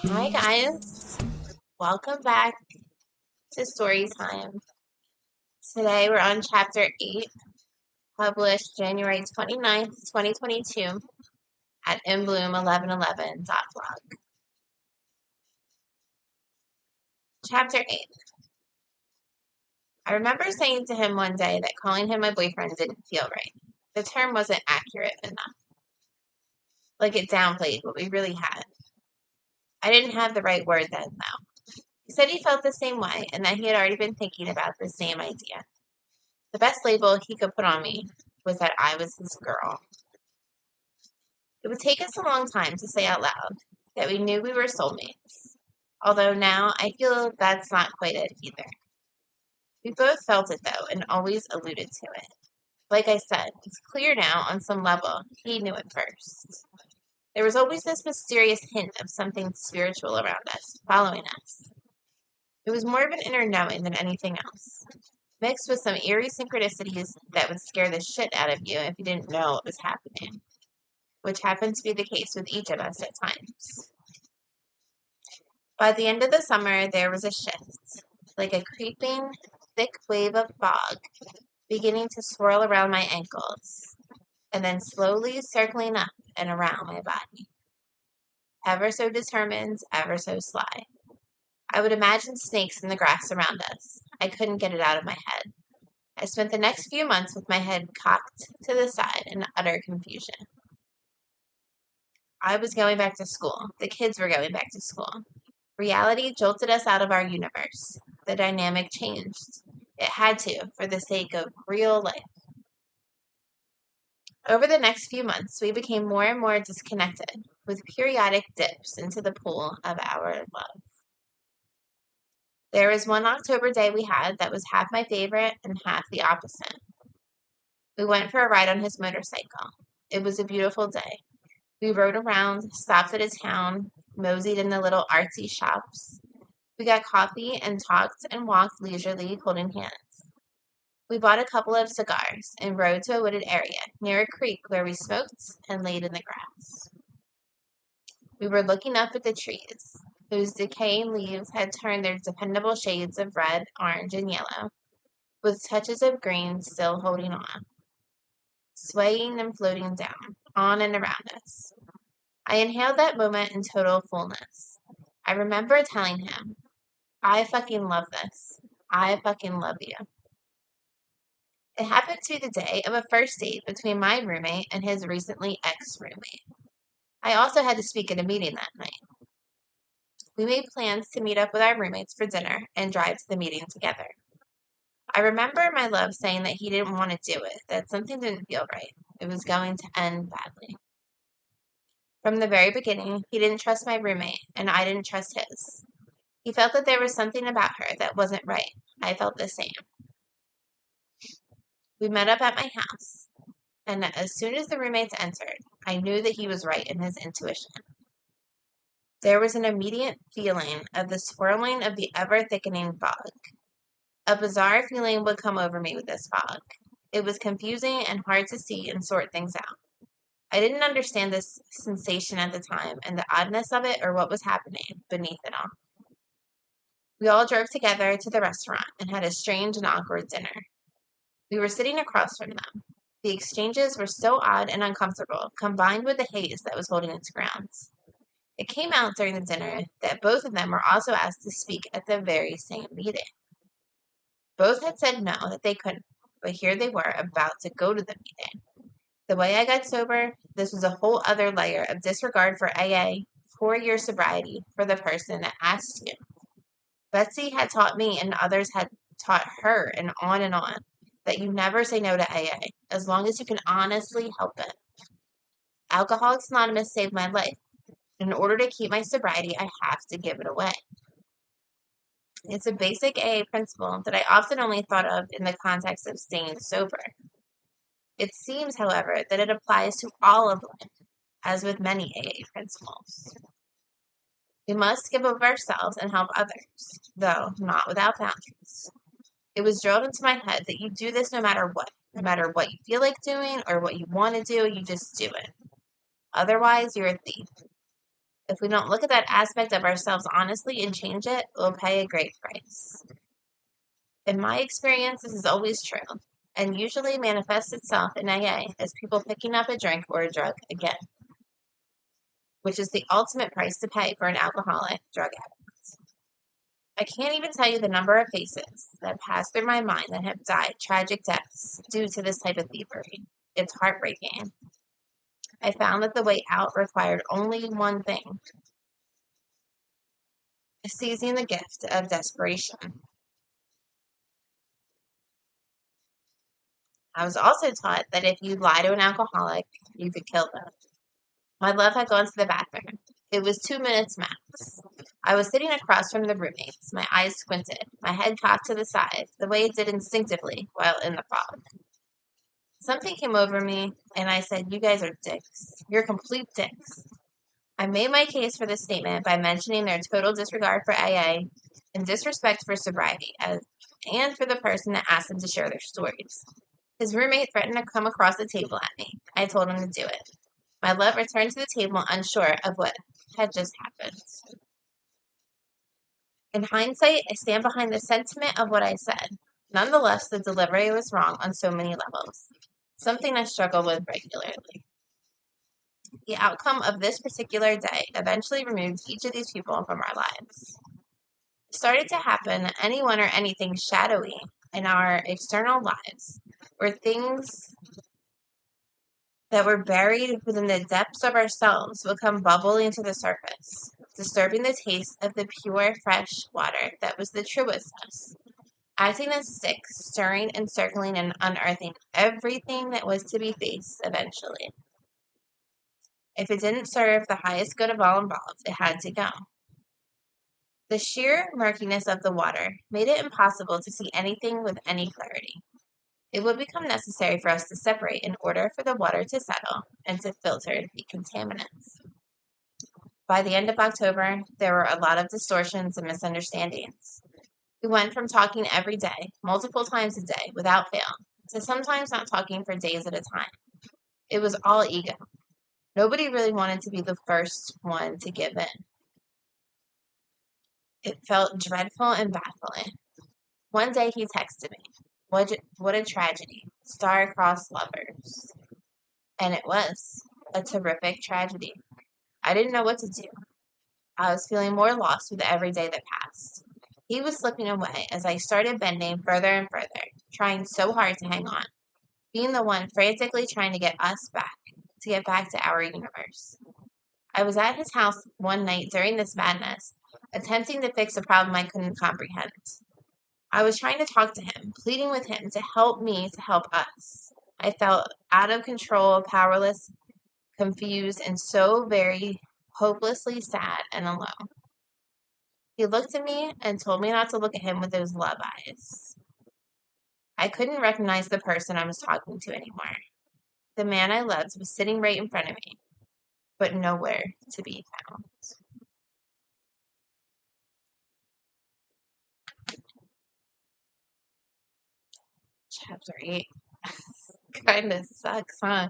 Hi guys, welcome back to Storytime. Today we're on chapter 8, published January 29th, 2022 at inbloom1111.blog. Chapter 8. I remember saying to him one day that calling him my boyfriend didn't feel right. The term wasn't accurate enough. Like it downplayed what we really had. I didn't have the right word then, though. He said he felt the same way and that he had already been thinking about the same idea. The best label he could put on me was that I was his girl. It would take us a long time to say out loud that we knew we were soulmates, although now I feel that's not quite it either. We both felt it though and always alluded to it. Like I said, it's clear now on some level he knew it first. There was always this mysterious hint of something spiritual around us, following us. It was more of an inner knowing than anything else, mixed with some eerie synchronicities that would scare the shit out of you if you didn't know what was happening, which happened to be the case with each of us at times. By the end of the summer, there was a shift, like a creeping, thick wave of fog beginning to swirl around my ankles, and then slowly circling up and around my body. Ever so determined, ever so sly. I would imagine snakes in the grass around us. I couldn't get it out of my head. I spent the next few months with my head cocked to the side in utter confusion. I was going back to school. The kids were going back to school. Reality jolted us out of our universe. The dynamic changed. It had to, for the sake of real life. Over the next few months, we became more and more disconnected, with periodic dips into the pool of our love. There was one October day we had that was half my favorite and half the opposite. We went for a ride on his motorcycle. It was a beautiful day. We rode around, stopped at a town, moseyed in the little artsy shops. We got coffee and talked and walked leisurely, holding hands. We bought a couple of cigars and rode to a wooded area near a creek where we smoked and laid in the grass. We were looking up at the trees, whose decaying leaves had turned their dependable shades of red, orange, and yellow, with touches of green still holding on, swaying and floating down, on and around us. I inhaled that moment in total fullness. I remember telling him, I fucking love this. I fucking love you. It happened to be the day of a first date between my roommate and his recently ex-roommate. I also had to speak at a meeting that night. We made plans to meet up with our roommates for dinner and drive to the meeting together. I remember my love saying that he didn't want to do it, that something didn't feel right. It was going to end badly. From the very beginning, he didn't trust my roommate, and I didn't trust his. He felt that there was something about her that wasn't right. I felt the same. We met up at my house, and as soon as the roommates entered, I knew that he was right in his intuition. There was an immediate feeling of the swirling of the ever-thickening fog. A bizarre feeling would come over me with this fog. It was confusing and hard to see and sort things out. I didn't understand this sensation at the time and the oddness of it or what was happening beneath it all. We all drove together to the restaurant and had a strange and awkward dinner. We were sitting across from them. The exchanges were so odd and uncomfortable, combined with the haze that was holding its ground. It came out during the dinner that both of them were also asked to speak at the very same meeting. Both had said no, that they couldn't, but here they were about to go to the meeting. The way I got sober, this was a whole other layer of disregard for AA, 4-year sobriety for the person that asked you. Betsy had taught me and others had taught her and on, that you never say no to AA, as long as you can honestly help it. Alcoholics Anonymous saved my life. In order to keep my sobriety, I have to give it away. It's a basic AA principle that I often only thought of in the context of staying sober. It seems, however, that it applies to all of life, as with many AA principles. We must give of ourselves and help others, though not without boundaries. It was drilled into my head that you do this no matter what. No matter what you feel like doing or what you want to do, you just do it. Otherwise, you're a thief. If we don't look at that aspect of ourselves honestly and change it, we'll pay a great price. In my experience, this is always true, and usually manifests itself in AA as people picking up a drink or a drug again, which is the ultimate price to pay for an alcoholic drug addict. I can't even tell you the number of faces that pass through my mind that have died tragic deaths due to this type of thievery. It's heartbreaking. I found that the way out required only one thing: seizing the gift of desperation. I was also taught that if you lie to an alcoholic, you could kill them. My love had gone to the bathroom. It was 2 minutes max. I was sitting across from the roommates, my eyes squinted, my head cocked to the side, the way it did instinctively while in the fog. Something came over me, and I said, "You guys are dicks. You're complete dicks." I made my case for this statement by mentioning their total disregard for AA and disrespect for sobriety, and for the person that asked them to share their stories. His roommate threatened to come across the table at me. I told him to do it. My love returned to the table unsure of what had just happened. In hindsight, I stand behind the sentiment of what I said. Nonetheless, the delivery was wrong on so many levels, something I struggle with regularly. The outcome of this particular day eventually removed each of these people from our lives. It started to happen anyone or anything shadowy in our external lives, or things that were buried within the depths of ourselves will come bubbling to the surface, disturbing the taste of the pure, fresh water that was the truest us, acting as sticks, stirring and circling and unearthing everything that was to be faced eventually. If it didn't serve the highest good of all involved, it had to go. The sheer murkiness of the water made it impossible to see anything with any clarity. It would become necessary for us to separate in order for the water to settle and to filter the contaminants. By the end of October, there were a lot of distortions and misunderstandings. We went from talking every day, multiple times a day, without fail, to sometimes not talking for days at a time. It was all ego. Nobody really wanted to be the first one to give in. It felt dreadful and baffling. One day he texted me, what a tragedy, star-crossed lovers. And it was a terrific tragedy. I didn't know what to do. I was feeling more lost with every day that passed. He was slipping away as I started bending further and further, trying so hard to hang on, being the one frantically trying to get us back, to get back to our universe. I was at his house one night during this madness, attempting to fix a problem I couldn't comprehend. I was trying to talk to him, pleading with him to help me to help us. I felt out of control, powerless, confused, and so very hopelessly sad and alone. He looked at me and told me not to look at him with those love eyes. I couldn't recognize the person I was talking to anymore. The man I loved was sitting right in front of me, but nowhere to be found. Chapter 8 kind of sucks, huh?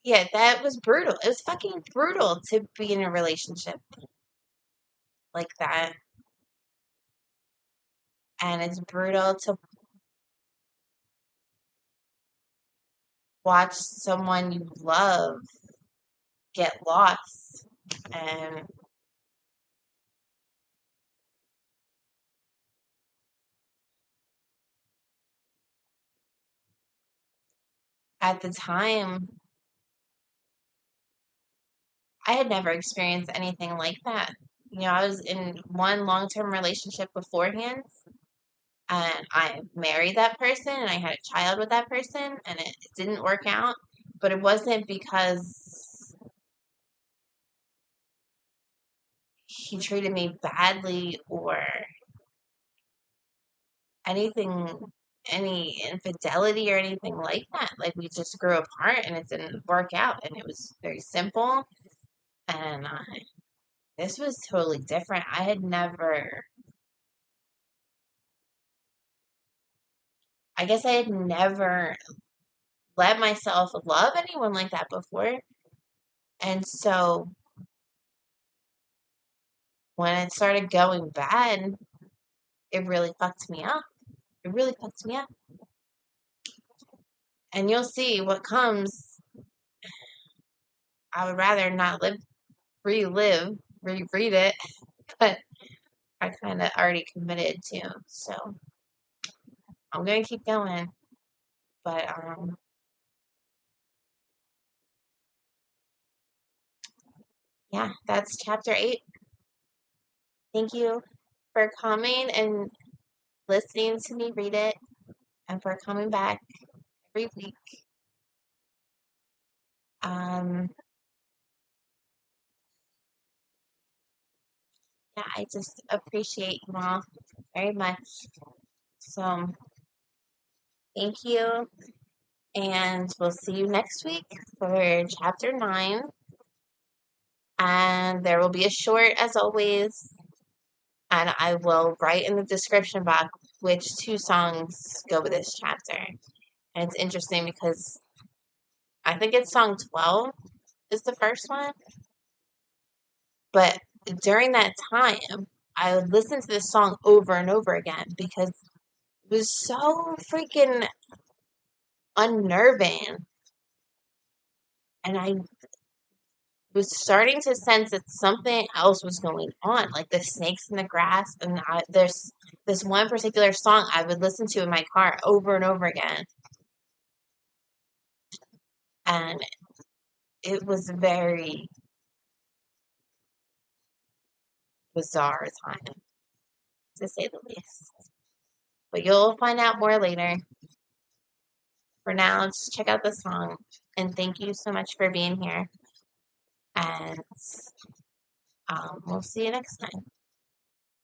Yeah, that was brutal. It was fucking brutal to be in a relationship like that. And it's brutal to watch someone you love get lost. And at the time, I had never experienced anything like that. I was in one long-term relationship beforehand, and I married that person, and I had a child with that person, and it didn't work out. But it wasn't because he treated me badly or anything, any infidelity or anything like that. Like, we just grew apart, and it didn't work out, and it was very simple. And this was totally different. I had never I guess I had never let myself love anyone like that before. And so when it started going bad, it really fucked me up. It really fucked me up. And you'll see what comes. I would rather not reread it, but I kind of already committed to. So I'm going to keep going. But, yeah, that's chapter 8. Thank you for coming and listening to me read it and for coming back every week. Um, yeah, I just appreciate you all very much. So thank you, and we'll see you next week for chapter 9. And there will be a short, as always, and I will write in the description box which 2 songs go with this chapter. And it's interesting because I think it's song 12 is the first one, but during that time, I would listen to this song over and over again because it was so freaking unnerving. And I was starting to sense that something else was going on, like the snakes in the grass. And there's this one particular song I would listen to in my car over and over again. And it was a very bizarre time, to say the least. But you'll find out more later. For now, just check out the song. And thank you so much for being here. And we'll see you next time.